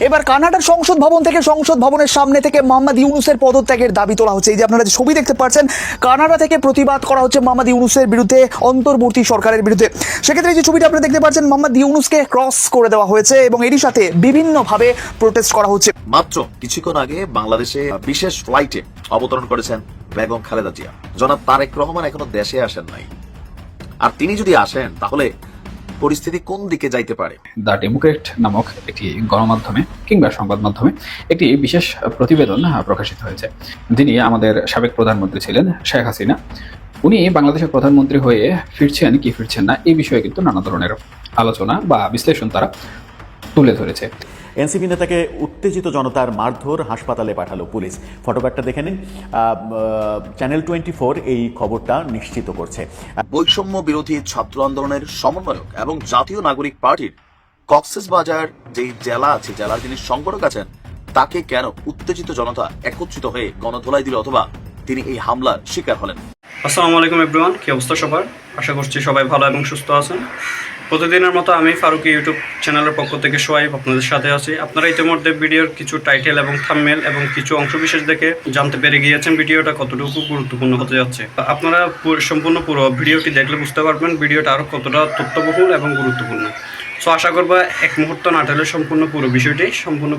এবার কানাডার সংসদ ভবন থেকে সংসদ ভবনের সামনে থেকে মোহাম্মদ ইউনূসের পদত্যাগের দাবি তোলা হচ্ছে। এই যে আপনারা যে ছবি দেখতে পাচ্ছেন, কানাডা থেকে প্রতিবাদ করা হচ্ছে মোহাম্মদ ইউনূসের বিরুদ্ধে, অন্তর্বর্তী সরকারের বিরুদ্ধে। সেক্ষেত্রে এই যে ছবিটা আপনারা দেখতে পাচ্ছেন, মোহাম্মদ ইউনূসকে ক্রস করে দেওয়া হয়েছে এবং এরই সাথে বিভিন্নভাবে প্রোটেস্ট করা হচ্ছে। মাত্র কিছুক্ষণ আগে বাংলাদেশে বিশেষ ফ্লাইটে অবতরণ করেছেন বেগম খালেদা জিয়া। জনাব তারেক রহমান এখনো দেশে আসেন নাই, আর তিনি যদি আসেন তাহলে পরিস্থিতি কোন দিকে যাইতে পারে। দ্য ডেমোক্রেট নামক একটি গণমাধ্যমে কিংবা সংবাদ মাধ্যমে একটি বিশেষ প্রতিবেদন প্রকাশিত হয়েছে। যিনি আমাদের সাবেক প্রধানমন্ত্রী ছিলেন শেখ হাসিনা, উনি বাংলাদেশের প্রধানমন্ত্রী হয়ে ফিরছেন কি ফিরছেন না এই বিষয়ে কিন্তু নানা ধরনের আলোচনা বা বিশ্লেষণ তারা তুলে ধরেছে। এনসিপি নেতাকে উত্তেজিত জনতার মারধর, হাসপাতালে পাঠালো পুলিশ। ফটোগ্রাফটা দেখে নিন। চ্যানেল 24 এই খবরটা নিশ্চিত করছে। বৈষম্য বিরোধী ছাত্র আন্দোলনের সমন্বয়ক এবং জাতীয় নাগরিক পার্টির কক্সবাজার যেই জেলা আছে, জেলার যিনি সংগঠক আছেন, তাকে কেন উত্তেজিত জনতা একত্রিত হয়ে গণধোলাই দিল অথবা তিনি এই হামলার শিকার হলেন? আসসালামু আলাইকুম এভরিওয়ান, কি অবস্থা সবার? আশা করছি সবাই ভালো এবং সুস্থ আছেন। প্রতিদিনের মতো আমি ফারুকি ইউটিউব চ্যানেলের পক্ষ থেকে সোয়াইব আপনাদের সাথে আছি। আপনারা ইতিমধ্যে ভিডিওর কিছু টাইটেল এবং থাম্বনেল এবং কিছু অংশবিশেষ দেখে জানতে পেরে গিয়েছেন ভিডিওটা কতটুকু গুরুত্বপূর্ণ হতে যাচ্ছে। আপনারা সম্পূর্ণ পুরো ভিডিওটি দেখলে বুঝতে পারবেন ভিডিওটা আরও কতটা তথ্যবহুল এবং গুরুত্বপূর্ণ। সো আশা করবো এক মুহূর্ত না টেলে সম্পূর্ণ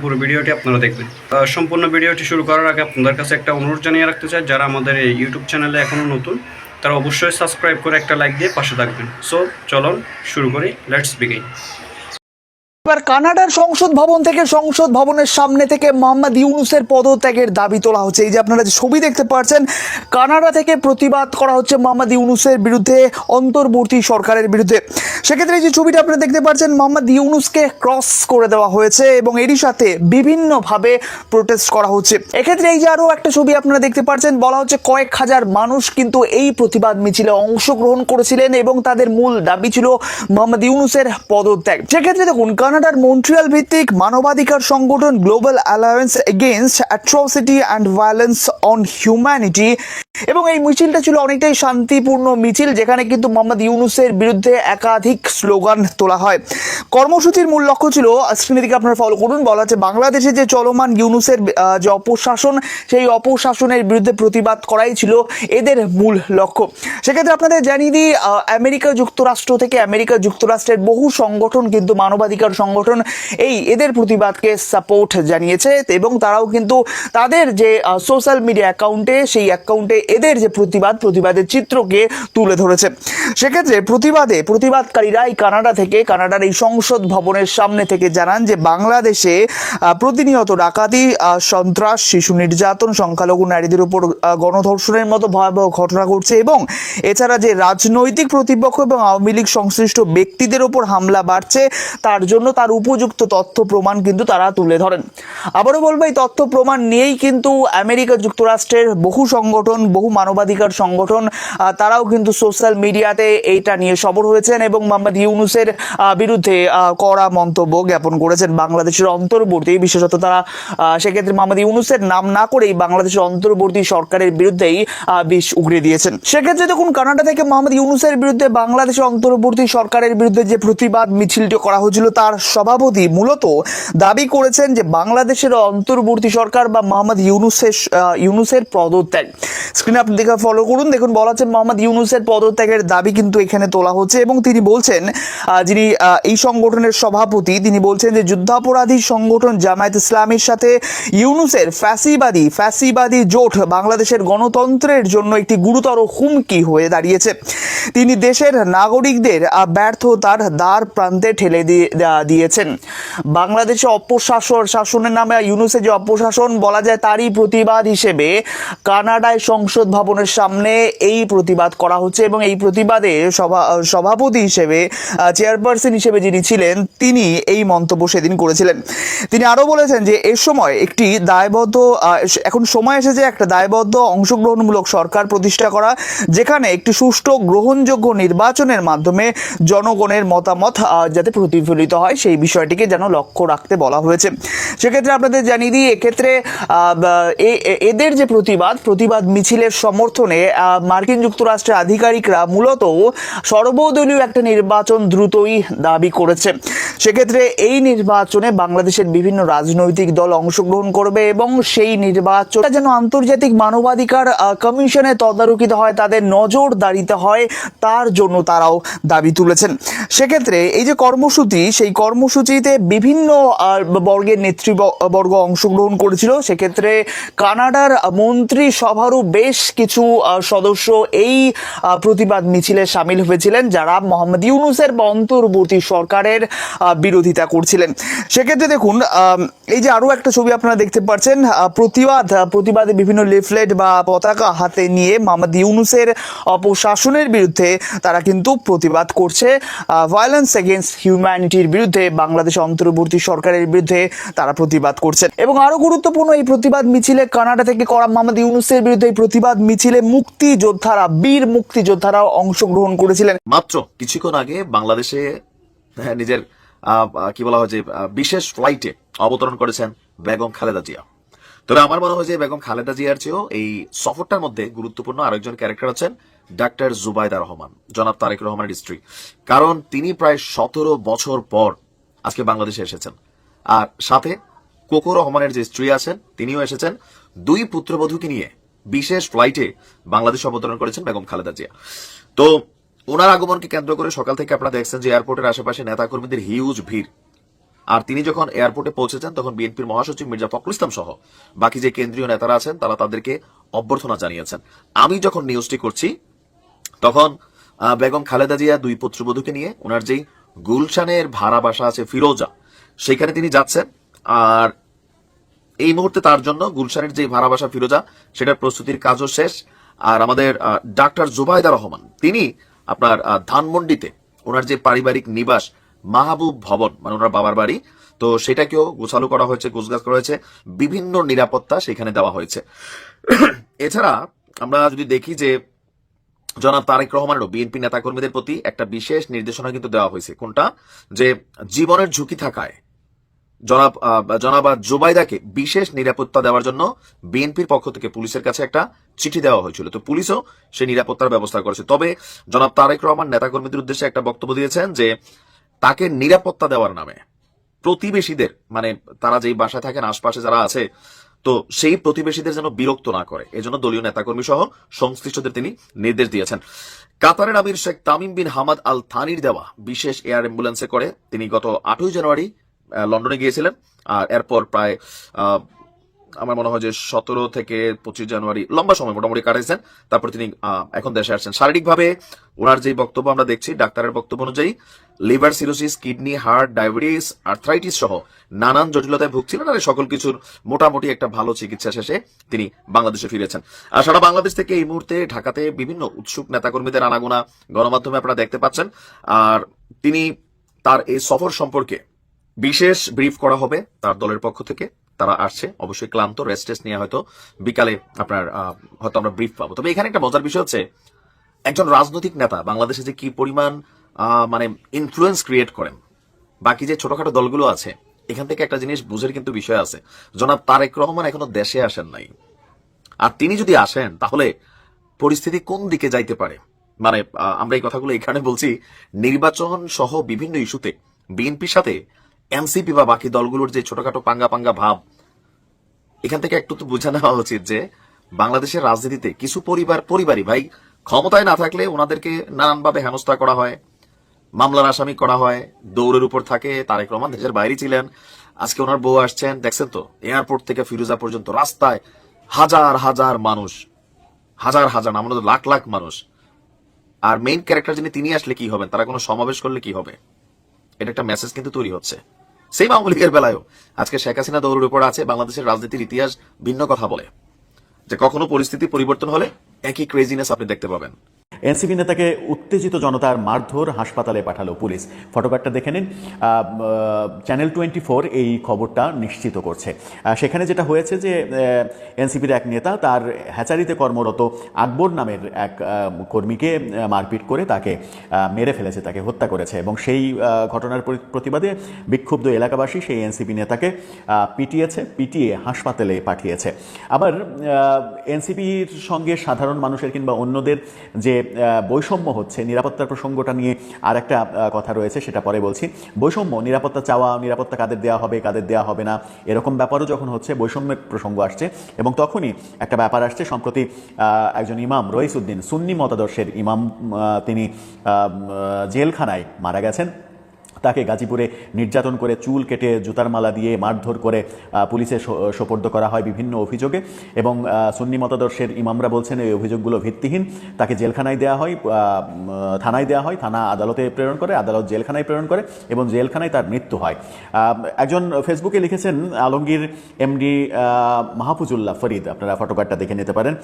পুরো ভিডিওটি আপনারা দেখবেন। সম্পূর্ণ ভিডিওটি শুরু করার আগে আপনাদের কাছে একটা অনুরোধ জানিয়ে রাখতে চাই, যারা আমাদের এই ইউটিউব চ্যানেলে এখনও নতুন তারা অবশ্যই সাবস্ক্রাইব করে একটা লাইক দিয়ে পাশে থাকবেন। সো চলুন শুরু করি, লেটস বিগিন। এবার কানাডার সংসদ ভবন থেকে সংসদ ভবনের সামনে থেকে মোহাম্মদ ইউনূসের পদত্যাগের দাবি তোলা হচ্ছে। এই যে আপনারা যে ছবি দেখতে পাচ্ছেন, কানাডা থেকে প্রতিবাদ করা হচ্ছে মোহাম্মদ ইউনূসের বিরুদ্ধে, অন্তর্বর্তী সরকারের বিরুদ্ধে। সেক্ষেত্রে এই যে ছবিটা আপনারা দেখতে পাচ্ছেন, মোহাম্মদ ইউনূসকে ক্রস করে দেওয়া হয়েছে এবং এরই সাথে বিভিন্নভাবে প্রোটেস্ট করা হচ্ছে। এক্ষেত্রে এই যে আরও একটা ছবি আপনারা দেখতে পাচ্ছেন, বলা হচ্ছে কয়েক হাজার মানুষ কিন্তু এই প্রতিবাদ মিছিলে অংশগ্রহণ করেছিলেন এবং তাদের মূল দাবি ছিল মোহাম্মদ ইউনূসের পদত্যাগ। সেক্ষেত্রে দেখুন, কানাডার মন্ট্রিয়াল ভিত্তিক মানবাধিকার সংগঠন global alliance against atrocity and violence on humanity, এবং এই মিছিলটা ছিল অনেকটাই শান্তিপূর্ণ মিছিল, যেখানে কিন্তু মোহাম্মদ ইউনূসের বিরুদ্ধে একাধিক স্লোগান তোলা হয়। কর্মসূচির মূল লক্ষ্য ছিল, স্ক্রিনের দিকে আপনারা ফলো করুন, বলা হচ্ছে বাংলাদেশে যে চলমান ইউনূসের যে অপশাসন, সেই অপশাসনের বিরুদ্ধে প্রতিবাদ করাই ছিল এদের মূল লক্ষ্য। সেক্ষেত্রে আপনাদের জানিয়ে দিই, আমেরিকা যুক্তরাষ্ট্রের বহু সংগঠন কিন্তু মানবাধিকার সংগঠন এদের প্রতিবাদকে সাপোর্ট জানিয়েছে এবং তারাও কিন্তু তাদের যে সোশ্যাল মিডিয়া অ্যাকাউন্টে, সেই অ্যাকাউন্টে এদের যে প্রতিবাদের চিত্রকে তুলে ধরেছে। সেক্ষেত্রে প্রতিবাদকারীরাই কানাডার এই সংসদ ভবনের সামনে থেকে জানান যে বাংলাদেশে প্রতিনিয়ত ডাকাতি, সন্ত্রাস, শিশু নির্যাতন, সংখ্যালঘু নারীদের উপর গণধর্ষণের মতো ভয়াবহ ঘটনা ঘটছে এবং এছাড়া যে রাজনৈতিক প্রতিপক্ষ এবং আওয়ামী লীগ সংশ্লিষ্ট ব্যক্তিদের উপর হামলা বাড়ছে, তার জন্য তার উপযুক্ত তথ্য প্রমাণ কিন্তু তারা তুলে ধরেন। আবারও বলবো, এই তথ্য প্রমাণ নিয়েই কিন্তু আমেরিকা যুক্তরাষ্ট্রের বহু সংগঠন, বহু মানবাধিকার সংগঠন তারাও কিন্তু সোশ্যাল মিডিয়াতে এইটা নিয়ে সরব হয়েছেন এবং মোহাম্মদ ইউনূসের বিরুদ্ধে কড়া মন্তব্য জ্ঞাপন করেছেন। বাংলাদেশের অন্তর্বর্তী, বিশেষত তারা সেক্ষেত্রে মোহাম্মদ ইউনূসের নাম না করেই বাংলাদেশের অন্তর্বর্তী সরকারের বিরুদ্ধেই বিষ উগড়ে দিয়েছেন। সেক্ষেত্রে দেখুন, কানাডা থেকে মোহাম্মদ ইউনূসের বিরুদ্ধে বাংলাদেশের অন্তর্বর্তী সরকারের বিরুদ্ধে যে প্রতিবাদ মিছিলটি করা হয়েছিল, তার সভাপতি মূলত দাবি করেছেন যে বাংলাদেশের অন্তর্বর্তী সরকার বা মোহাম্মদ ইউনূসের পদত্যাগ। স্ক্রিনে আপনি দেখে ফলো করুন, দেখুন বলা হচ্ছে মোহাম্মদ ইউনূসের পদত্যাগের দাবি কিন্তু এখানে তোলা হচ্ছে এবং তিনি বলছেন, যিনি এই সংগঠনের সভাপতি, তিনি বলছেন যে যুদ্ধাপরাধী সংগঠন জামায়াত ইসলামীর সাথে ইউনূসের ফ্যাসিবাদী জোট বাংলাদেশের গণতন্ত্রের জন্য একটি গুরুতর হুমকি হয়ে দাঁড়িয়েছে। তিনি দেশের নাগরিকদের ব্যর্থতার দ্বার প্রান্তে ঠেলে দিয়েছেন। বাংলাদেশে শাসনের নামে ইউনূসের যে অপশাসন বলা যায়, তারই প্রতিবাদ হিসেবে কানাডায় সংসদ ভবনের সামনে এই প্রতিবাদ করা হচ্ছে এবং এই প্রতিবাদে সভাপতি হিসেবে, চেয়ারপারসন হিসেবে যিনি ছিলেন, তিনি এই মন্তব্য সেদিন করেছিলেন। তিনি আরও বলেছেন যে এর সময় একটি এখন সময় এসেছে একটা দায়বদ্ধ অংশগ্রহণমূলক সরকার প্রতিষ্ঠা করা, যেখানে একটি সুষ্ঠু গ্রহণযোগ্য নির্বাচনের মাধ্যমে জনগণের মতামত যাতে প্রতিফলিত হয়, সেই বিষয়টিকে যেন লক্ষ্য রাখতে বলা হয়েছে। সেক্ষেত্রে আপনাদের জানিয়ে দিই, এক্ষেত্রে এদের যে প্রতিবাদ মিছিলের সমর্থনে মার্কিন যুক্তরাষ্ট্রের আধিকারিকরা মূলত সর্বদলীয় একটা নির্বাচন দ্রুতই দাবি করেছে। সেক্ষেত্রে এই নির্বাচনে বাংলাদেশের বিভিন্ন রাজনৈতিক দল অংশগ্রহণ করবে এবং সেই নির্বাচনটা যেন আন্তর্জাতিক মানবাধিকার কমিশনে তদারকিত হয়, তাদের নজরদারিতে হয়, তার জন্য তারাও দাবি তুলেছেন। সেক্ষেত্রে এই যে কর্মসূচি, সেই কর্মসূচিতে বিভিন্ন বর্গের নেতৃবর্গ অংশগ্রহণ করেছিল। সেক্ষেত্রে কানাডার মন্ত্রিসভারও বেশ কিছু সদস্য এই প্রতিবাদ মিছিলে সামিল হয়েছিলেন, যারা মোহাম্মদ ইউনূসের অন্তর্বর্তী সরকারের বিরোধিতা করছিলেন। সেক্ষেত্রে দেখুন, এই যে আরো একটা ছবি আপনারা দেখতে পাচ্ছেন, প্রতিবাদে বিভিন্ন লিফলেট বা পতাকা হাতে নিয়ে মোহাম্মদ ইউনূসের অপশাসনের বিরুদ্ধে তারা কিন্তু প্রতিবাদ করছে। ভায়োলেন্স এগেইনস্ট হিউম্যানিটির বিরুদ্ধে, বাংলাদেশ অন্তর্বর্তী সরকারের বিরুদ্ধে তারা প্রতিবাদ করছেন। এবং আরো গুরুত্বপূর্ণ, এই প্রতিবাদ মিছিলে কানাডা থেকে করা মোহাম্মদ ইউনূসের বিরুদ্ধে এই প্রতিবাদ মিছিলে বীর মুক্তিযোদ্ধারাও অংশগ্রহণ করেছিলেন। মাত্র কিছুক্ষণ আগে বাংলাদেশে নিজের কি বলা হয় যে বিশেষ ফ্লাইটে অবতরণ করেছেন বেগম খালেদা জিয়া। তবে আমার মনে হয় যে বেগম খালেদা জিয়ার চেয়েও এই সফরটার মধ্যে গুরুত্বপূর্ণ আরেকজন ক্যারেক্টার আছেন ডাক্তার জুবাইদা রহমান, জনাব তারেক রহমানের স্ত্রী। কারণ তিনি প্রায় 17 বছর পর আজকে বাংলাদেশে এসেছেন, আর সাথে কোকো রহমানের যে স্ত্রী আছেন তিনিও এসেছেন। 2 পুত্রবধূকে নিয়ে বিশেষ ফ্লাইটে বাংলাদেশ অবতরণ করেছেন বেগম খালেদা জিয়া। তো ওনার আগমনকে কেন্দ্র করে সকাল থেকে আপনারা দেখছেন যে এয়ারপোর্টের আশেপাশে নেতাকর্মীদের হিউজ ভিড়। আর তিনি যখন এয়ারপোর্টে পৌঁছেছেন তখন বিএনপির মহাসচিব মির্জা ফখরুল ইসলাম সহ বাকি যে কেন্দ্রীয় নেতারা আছেন তারা তাদেরকে অভ্যর্থনা জানিয়েছেন। আমি যখন নিউজটি করছি তখন বেগম খালেদা জিয়া 2 পুত্রবধূকে নিয়ে ওনার যেই গুলশানের ভাড়া বাসা আছে ফিরোজা, সেখানে তিনি যাচ্ছেন। আর এই মুহূর্তে তার জন্য গুলশানের যে ভাড়া বাসা ফিরোজা সেটার প্রস্তুতির কাজও শেষ। আর আমাদের ডাক্তার জুবাইদা রহমান তিনি আপনার ধানমন্ডিতে ওনার যে পারিবারিক নিবাস মাহবুব ভবন, মানে ওনার বাবার বাড়ি, তো সেটাকেও গোছালো করা হয়েছে, গোছগাছ করা হয়েছে, বিভিন্ন নিরাপত্তা সেখানে দেওয়া হয়েছে। এছাড়া আমরা যদি দেখি যে জনাব তারেক রহমানেরও বিএনপি নেতাকর্মীদের প্রতি একটা বিশেষ নির্দেশনা কিন্তু দেওয়া হয়েছে। কোনটা? যে জীবনের ঝুঁকি থাকায় জনাব জুবাইদাকে বিশেষ নিরাপত্তা দেওয়ার জন্য বিএনপির পক্ষ থেকে পুলিশের কাছে একটা চিঠি দেওয়া হয়েছিল। তো পুলিশও সেই নিরাপত্তার ব্যবস্থা করেছে। তবে জনাব তারেক রহমান নেতাকর্মীদের উদ্দেশ্যে একটা বক্তব্য দিয়েছেন যে তাকে নিরাপত্তা দেওয়ার নামে প্রতিবেশীদের, মানে তারা যেই বাসায় থাকেন আশপাশে যারা আছে, তো সেই প্রতিবেশীদের যেন বিরক্ত না করে, এজন্য দলীয় নেতাকর্মী সহ সংশ্লিষ্টদের তিনি নির্দেশ দিয়েছেন। কাতারের আমির Sheikh Tamim bin Hamad Al থানির দেওয়া বিশেষ এয়ার অ্যাম্বুলেন্সে করে তিনি গত 8ই জানুয়ারি লন্ডনে গিয়েছিলেন। আর এরপর প্রায় আমার মনে হয় যে 17 থেকে 25 জানুয়ারি লম্বা সময় মোটামুটি কাটাইছেন। তারপর তিনি এখন দেশে আসছেন। শারীরিকভাবে ওনার যে বক্তব্য আমরা দেখছি, ডাক্তারের বক্তব্য অনুযায়ী liver cirrhosis, kidney, heart, diabetes, arthritis সহ নানান জটিলতায় ভুগছিলেন। আর সকল কিছুর মোটামুটি একটা ভালো চিকিৎসা শেষে তিনি বাংলাদেশে ফিরেছেন। আর সারা বাংলাদেশ থেকে এই মুহূর্তে ঢাকাতে বিভিন্ন উৎসুক নেতাকর্মীদের আনাগোনা গণমাধ্যমে আপনারা দেখতে পাচ্ছেন। আর তিনি তার এই সফর সম্পর্কে বিশেষ ব্রিফ করা হবে তার দলের পক্ষ থেকে। তারা আসছে অবশ্যই ক্লান্ত, রেস্ট নিয়ে হয়তো বিকালে আপনার হয়তো আমরা ব্রিফ পাবো। তবে এখানে একটা মজার বিষয় হচ্ছে একজন রাজনৈতিক নেতা বাংলাদেশে যে কি পরিমাণ মানে ইনফ্লুয়েন্স ক্রিয়েট করেন বাকি যে ছোটখাটো দলগুলো আছে, এখান থেকে একটা জিনিস বুঝের কিন্তু বিষয় আছে। জনাব তারেক রহমান এখনো দেশে আসেন নাই, আর তিনি যদি আসেন তাহলে পরিস্থিতি কোন দিকে যাইতে পারে। মানে আমরা এই কথাগুলো এখানে বলছি নির্বাচন সহ বিভিন্ন ইস্যুতে বিএনপির সাথে এনসিপি বা বাকি দলগুলোর যে ছোটখাটো পাঙ্গা এখান থেকে একটু তো বুঝে নেওয়া উচিত যে বাংলাদেশের রাজনীতিতে কিছু পরিবারই ভাই ক্ষমতায় না থাকলে ওনাদেরকে নানানভাবে হেনস্থা করা হয়, মামলার আসামি করা হয়, দৌড়ের উপর থাকে। তারেক রহমান দেশের বাইরে ছিলেন, আজকে ওনার বউ আসছেন, দেখছেন তো এয়ারপোর্ট থেকে ফিরোজা পর্যন্ত রাস্তায় হাজার মানুষ, হাজার না আমরা লাখ মানুষ। আর মেইন ক্যারেক্টার যিনি তিনি আসলে কি হবেন, তারা কোনো সমাবেশ করলে কি হবে, এটা একটা মেসেজ কিন্তু তৈরি হচ্ছে। সেই আওয়ামী লীগের বেলায়ও আজকে শেখ হাসিনা দৌড়ের উপর আছে। বাংলাদেশের রাজনীতির ইতিহাস ভিন্ন কথা বলে যে কখনো পরিস্থিতি পরিবর্তন হলে একই ক্রেজিনেস আপনি দেখতে পাবেন। এনসিপি নেতাকে উত্তেজিত জনতার মারধর, হাসপাতালে পাঠালো পুলিশ। ফটোকার্ডটা দেখে নিন। চ্যানেল 24 এই খবরটা নিশ্চিত করছে। সেখানে যেটা হয়েছে যে এনসিপির এক নেতা তার হ্যাচারিতে কর্মরত আকবর নামের এক কর্মীকে মারপিট করে তাকে মেরে ফেলেছে, তাকে হত্যা করেছে, এবং সেই ঘটনার প্রতিবাদে বিক্ষুব্ধ এলাকাবাসী সেই এনসিপি নেতাকে পিটিয়ে হাসপাতালে পাঠিয়েছে। আবার এনসিপির সঙ্গে সাধারণ মানুষের কিংবা অন্যদের যে বৈষম্য হচ্ছে, নিরাপত্তার প্রসঙ্গটা নিয়ে আর একটা কথা রয়েছে, সেটা পরে বলছি। বৈষম্য, নিরাপত্তা চাওয়া, নিরাপত্তা কাদের দেওয়া হবে কাদের দেওয়া হবে না, এরকম ব্যাপারও যখন হচ্ছে, বৈষম্যের প্রসঙ্গ আসছে, এবং তখনই একটা ব্যাপার আসছে। সম্প্রতি একজন ইমাম রইসউদ্দিন, সুন্নি মতাদর্শের ইমাম, তিনি জেলখানায় মারা গেছেন। তাকে গাজীপুরে নির্যাতন করে, চুল কেটে, জুতার মালা দিয়ে মারধর করে পুলিশে সোপর্দ করা হয় বিভিন্ন অভিযোগে, এবং সুন্নি মতাদর্শের ইমামরা বলছেন এই অভিযোগগুলো ভিত্তিহীন। তাকে জেলখানায় দেওয়া হয়, থানায় দেওয়া হয়, থানা আদালতে প্রেরণ করে, আদালত জেলখানায় প্রেরণ করে, এবং জেলখানায় তার মৃত্যু হয়। একজন ফেসবুকে লিখেছেন, আলমগীর এমডি মাহফুজুল্লাহ ফরিদ, আপনারা ফটোকার্ডটা দেখে নিতে পারেন।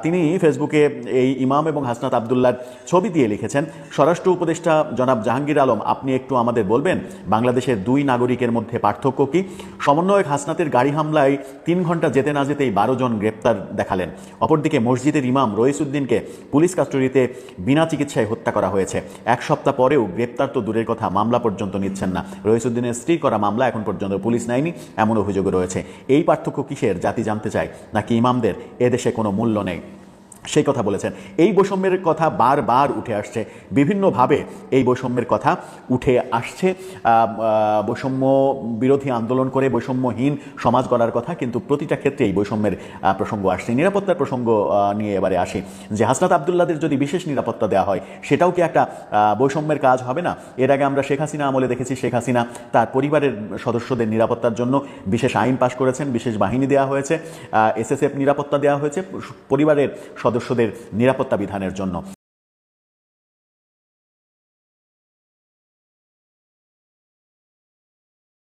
তিনি ফেসবুকে এই ইমাম এবং হাসনাত আবদুল্লাহর ছবি দিয়ে লিখেছেন, স্বরাষ্ট্র উপদেষ্টা জনাব জাহাঙ্গীর আলম, আপনি একটু আমাদের বলবেন বাংলাদেশের দুই নাগরিকের মধ্যে পার্থক্য কি? সমন্বয়ক হাসনাতের গাড়ি হামলায় 3 ঘন্টা যেতে না যেতেই 12 জন গ্রেপ্তার দেখালেন। অপরদিকে মসজিদের ইমাম রইসউদ্দিনকে পুলিশ কাস্টডিতে বিনা চিকিৎসায় হত্যা করা হয়েছে। 1 সপ্তাহ পরেও গ্রেপ্তার তো দূরের কথা, মামলা পর্যন্ত নিচ্ছেন না। রইসউদ্দিনের স্ত্রী করা মামলা এখন পর্যন্ত পুলিশ নেয়নি, এমন অভিযোগ রয়েছে। এই পার্থক্য কিসের? জাতি জানতে চায় নাকি ইমামদের এদেশে কোনো মূল্য নেই? সেই কথা বলেছেন। এই বৈষম্যের কথা বারবার উঠে আসছে, বিভিন্নভাবে এই বৈষম্যের কথা উঠে আসছে। বৈষম্য বিরোধী আন্দোলন করে বৈষম্যহীন সমাজ গড়ার কথা, কিন্তু প্রতিটা ক্ষেত্রে এই বৈষম্যের প্রসঙ্গ আসছে। নিরাপত্তার প্রসঙ্গ নিয়ে এবারে আসি, যে হাসনাত আবদুল্লাহদের যদি বিশেষ নিরাপত্তা দেওয়া হয়, সেটাও কি একটা বৈষম্যের কাজ হবে না? এর আগে আমরা শেখ হাসিনা আমলে দেখেছি, শেখ হাসিনা তার পরিবারের সদস্যদের নিরাপত্তার জন্য বিশেষ আইন পাশ করেছেন, বিশেষ বাহিনী দেওয়া হয়েছে, SSF নিরাপত্তা দেওয়া হয়েছে পরিবারের সদস্যদের নিরাপত্তা বিধানের জন্য।